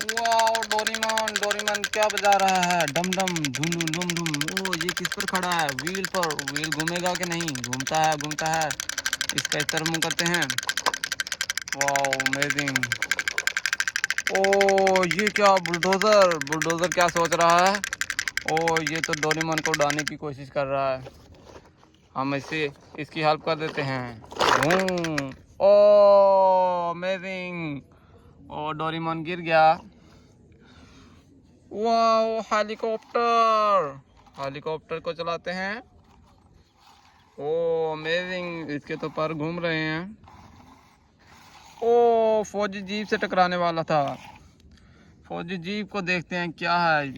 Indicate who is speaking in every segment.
Speaker 1: Wow, Doraemon Doraemon क्या बजा रहा है, डम डम धुम धुम धुम। ओ, ये किस पर खड़ा है, व्हील पर। व्हील घूमेगा कि नहीं? घूमता है घूमता है। इसका इस तरह मुंह करते हैं। Wow, amazing. ओ, ये क्या बुलडोजर, बुलडोजर क्या सोच रहा है? ओ, ये तो डोरेमोन को उड़ाने की कोशिश कर रहा है। हम इसे इसकी हेल्प कर देते हैं। ओ, अमेजिंग। ओ, डोरेमोन गिर गया। वाओ, हेलीकॉप्टर, हेलीकॉप्टर को चलाते हैं। ओ, अमेजिंग। इसके तो पर घूम रहे हैं। ओ, फौजी जीप से टकराने वाला था। फौजी जीप को देखते हैं क्या है,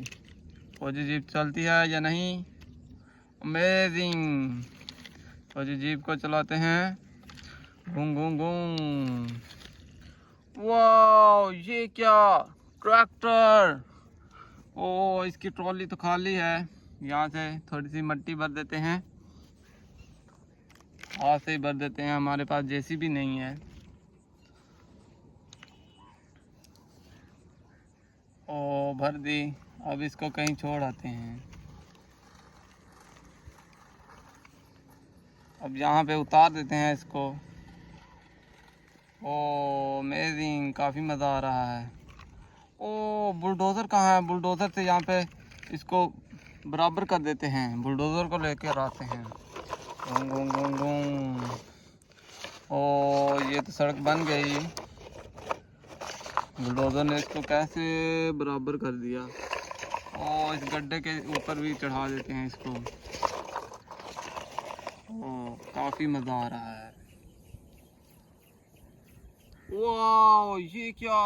Speaker 1: फौजी जीप चलती है या नहीं। अमेजिंग। फौजी जीप को चलाते हैं। घूम घूम घूम। वाओ, ये क्या, ट्रैक्टर। ओ, इसकी ट्रॉली तो खाली है। यहाँ से थोड़ी सी मिट्टी भर देते हैं। हाथ से ही भर देते हैं, हमारे पास जेसीबी नहीं है। ओ, भर दी। अब इसको कहीं छोड़ आते हैं। अब यहाँ पे उतार देते हैं इसको। ओ, अमेजिंग, काफ़ी मज़ा आ रहा है। ओ, बुलडोज़र कहाँ है? बुलडोज़र से यहाँ पे इसको बराबर कर देते हैं। बुलडोज़र को लेकर आते हैं। घूम घूम घूम घूम। ओ, ये तो सड़क बन गई। बुलडोज़र ने इसको कैसे बराबर कर दिया। ओ, इस गड्ढे के ऊपर भी चढ़ा देते हैं इसको। ओ, काफ़ी मज़ा आ रहा है। वाओ, ये क्या,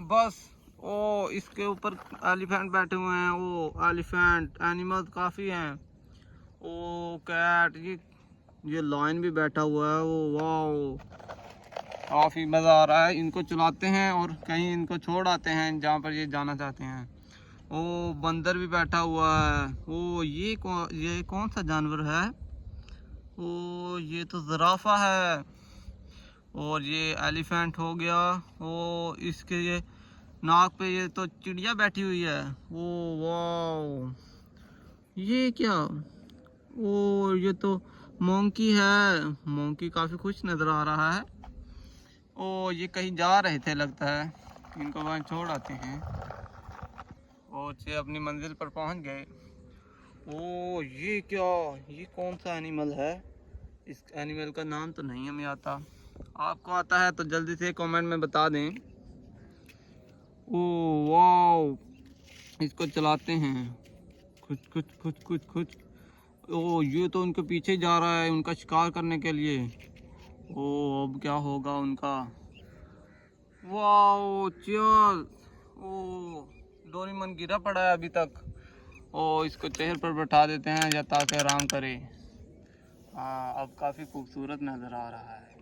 Speaker 1: बस। ओ, इसके ऊपर एलिफेंट बैठे हुए हैं। ओ, एलिफेंट एनिमल्स काफ़ी हैं। ओ, कैट, ये लायन भी बैठा हुआ है। ओ, वाओ, काफ़ी मज़ा आ रहा है। इनको चलाते हैं और कहीं इनको छोड़ आते हैं जहाँ पर ये जाना चाहते हैं। ओ, बंदर भी बैठा हुआ है। ओ, ये कौन सा जानवर है? ओ, ये तो ज़राफ़ा है। और ये एलिफेंट हो गया। ओ, इसके ये नाक पे ये तो चिड़िया बैठी हुई है। ओ, वाओ, ये क्या? ओ, ये तो मोंकी है। मोंकी काफ़ी खुश नज़र आ रहा है। ओ, ये कहीं जा रहे थे लगता है। इनको वहाँ छोड़ आते हैं। और ये अपनी मंजिल पर पहुँच गए। ओ, ये क्या, ये कौन सा एनिमल है? इस एनिमल का नाम तो नहीं हमें आता। आपको आता है तो जल्दी से कमेंट में बता दें। ओ, वाओ, इसको चलाते हैं। कुछ कुछ कुछ कुछ कुछ। ओ, ये तो उनके पीछे जा रहा है उनका शिकार करने के लिए। ओ, अब क्या होगा उनका। वाओ, चल। ओ, डोरेमोन गिरा पड़ा है अभी तक। ओ, इसको चेहरे पर बैठा देते हैं या ताकि आराम करे। हाँ, अब काफ़ी खूबसूरत नज़र आ रहा है।